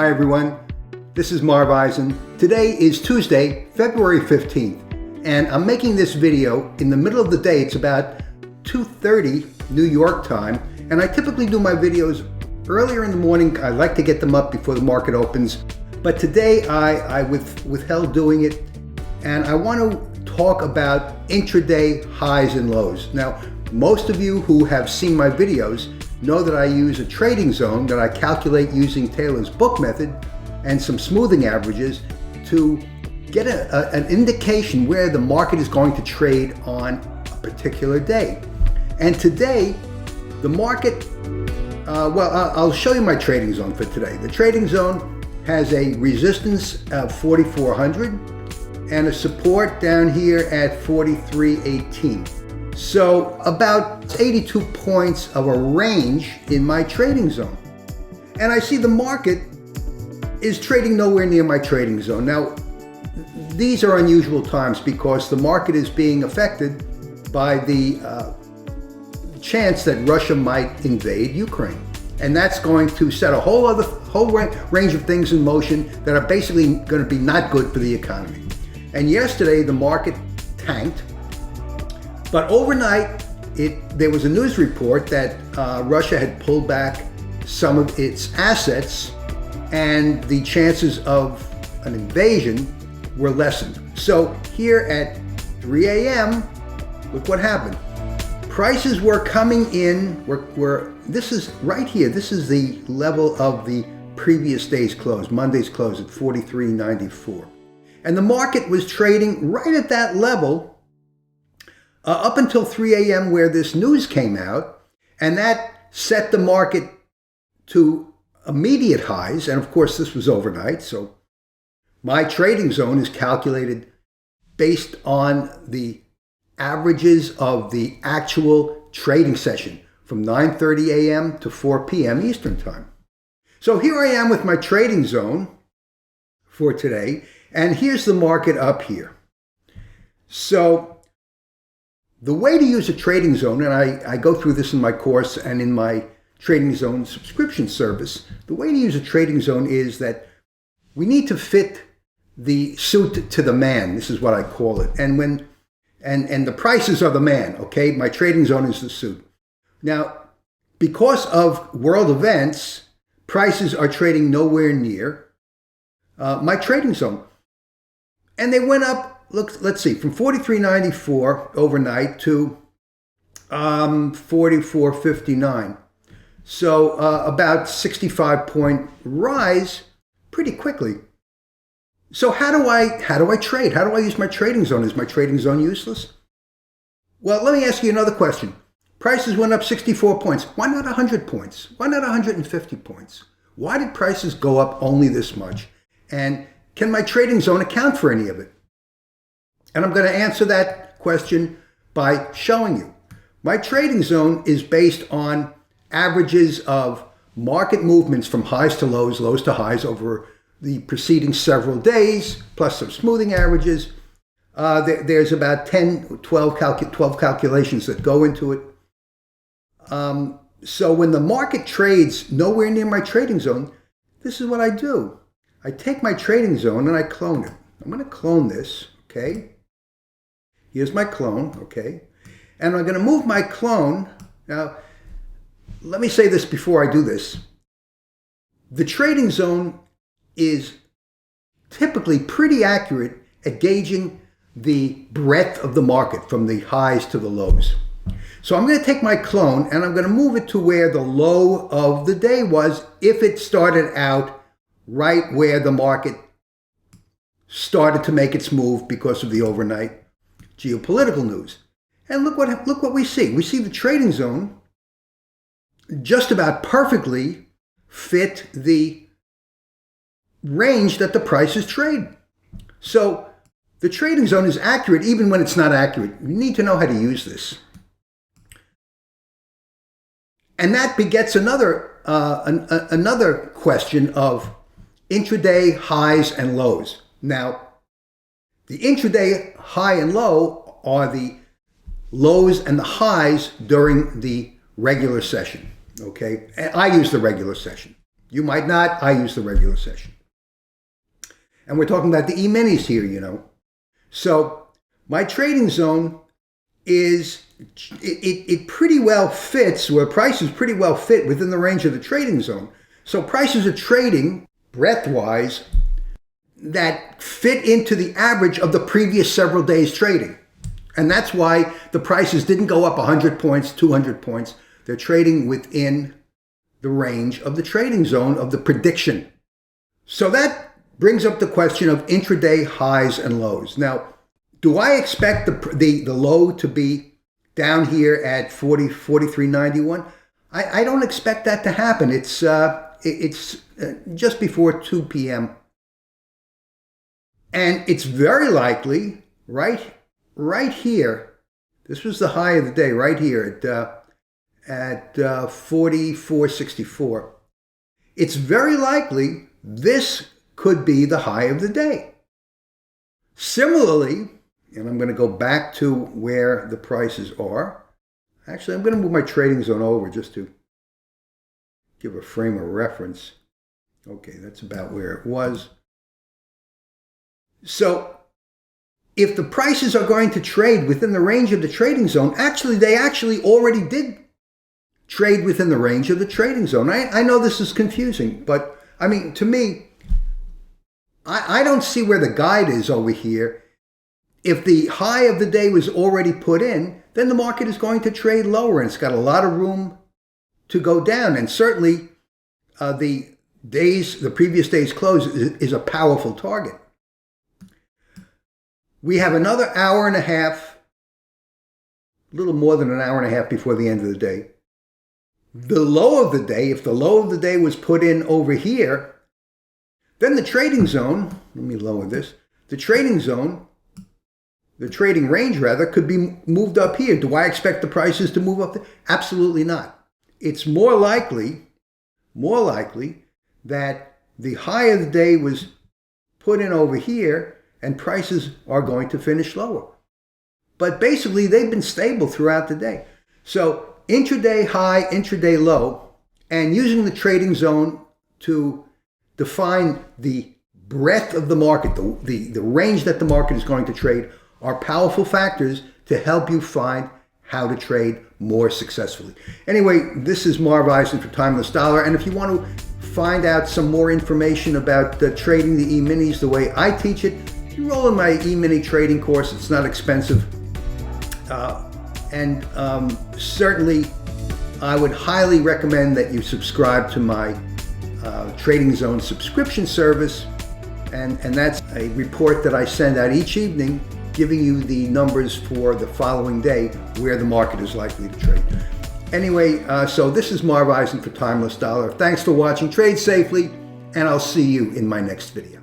Hi everyone, this is Marv Eisen. Today is Tuesday, February 15th, and I'm making this video in the middle of the day. It's about 2:30 New York time, and I typically do my videos earlier in the morning. I like to get them up before the market opens, but today I withheld doing it, and I want to talk about intraday highs and lows. Now, most of you who have seen my videos know that I use a trading zone that I calculate using Taylor's book method and some smoothing averages to get an indication where the market is going to trade on a particular day. And today, the market, I'll show you my trading zone for today. The trading zone has a resistance of 4,400 and a support down here at 43.18. So about 82 points of a range in my trading zone. And I see the market is trading nowhere near my trading zone. Now, these are unusual times because the market is being affected by the chance that Russia might invade Ukraine. And that's going to set a whole range of things in motion that are basically going to be not good for the economy. And yesterday, the market tanked. But overnight, there was a news report that Russia had pulled back some of its assets and the chances of an invasion were lessened. So here at 3 a.m., look what happened. Prices were coming in, this is right here, this is the level of the previous day's close, Monday's close at 43.94. And the market was trading right at that level up until 3 a.m. where this news came out, and that set the market to immediate highs. And of course, this was overnight. So my trading zone is calculated based on the averages of the actual trading session from 9:30 a.m. to 4 p.m. Eastern time. So here I am with my trading zone for today, and here's the market up here. So the way to use a trading zone, and I go through this in my course and in my trading zone subscription service, the way to use a trading zone is that we need to fit the suit to the man. This is what I call it. And the prices are the man, okay? My trading zone is the suit. Now, because of world events, prices are trading nowhere near my trading zone. And they went up, let's see, from 43.94 overnight to 44.59. So about 65-point rise pretty quickly. So how do I trade? How do I use my trading zone? Is my trading zone useless? Well, let me ask you another question. Prices went up 64 points. Why not 100 points? Why not 150 points? Why did prices go up only this much? And can my trading zone account for any of it? And I'm going to answer that question by showing you. My trading zone is based on averages of market movements from highs to lows, lows to highs over the preceding several days, plus some smoothing averages. There's about 12 calculations that go into it. So when the market trades nowhere near my trading zone, this is what I do. I take my trading zone and I clone it. I'm going to clone this, okay? Here's my clone, okay? And I'm going to move my clone. Now, let me say this before I do this. The trading zone is typically pretty accurate at gauging the breadth of the market from the highs to the lows. So I'm going to take my clone and I'm going to move it to where the low of the day was if it started out right where the market started to make its move because of the overnight geopolitical news. And look what we see. We see the trading zone just about perfectly fit the range that the prices trade. So the trading zone is accurate even when it's not accurate. You need to know how to use this. And that begets another question of intraday highs and lows. Now, the intraday high and low are the lows and the highs during the regular session, okay? And I use the regular session. You might not. I use the regular session. And we're talking about the E-minis here, you know. So my trading zone is, it pretty well fits, where prices pretty well fit within the range of the trading zone. So prices are trading breadth-wise that fit into the average of the previous several days trading. And that's why the prices didn't go up 100 points, 200 points. They're trading within the range of the trading zone of the prediction. So that brings up the question of intraday highs and lows. Now, do I expect the low to be down here at 43.91? I don't expect that to happen. It's just before 2 p.m. And it's very likely right here. This was the high of the day right here at 44.64. It's very likely this could be the high of the day. Similarly, and I'm going to go back to where the prices are. Actually, I'm going to move my trading zone over just to give a frame of reference. Okay, that's about where it was. So if the prices are going to trade within the range of the trading zone, they actually already did trade within the range of the trading zone. I know this is confusing, but I mean, to me, I don't see where the guide is over here. If the high of the day was already put in, then the market is going to trade lower, and it's got a lot of room to go down. And certainly the previous day's close is a powerful target. We have another hour and a half, a little more than an hour and a half before the end of the day. The low of the day, if the low of the day was put in over here, then the trading zone, let me lower this, the trading zone, the trading range rather, could be moved up here. Do I expect the prices to move up there? Absolutely not. It's more likely that the high of the day was put in over here and prices are going to finish lower. But basically, they've been stable throughout the day. So intraday high, intraday low, and using the trading zone to define the breadth of the market, the range that the market is going to trade, are powerful factors to help you find how to trade more successfully. Anyway, this is Marv Eisen for Timeless Dollar, and if you want to find out some more information about trading the E-minis the way I teach it, enroll in my E-mini trading course. It's not expensive, and certainly I would highly recommend that you subscribe to my Trading Zone subscription service, and that's a report that I send out each evening giving you the numbers for the following day where the market is likely to trade. Anyway, so this is Marv Eisen for Timeless Dollar. Thanks for watching. Trade safely, and I'll see you in my next video.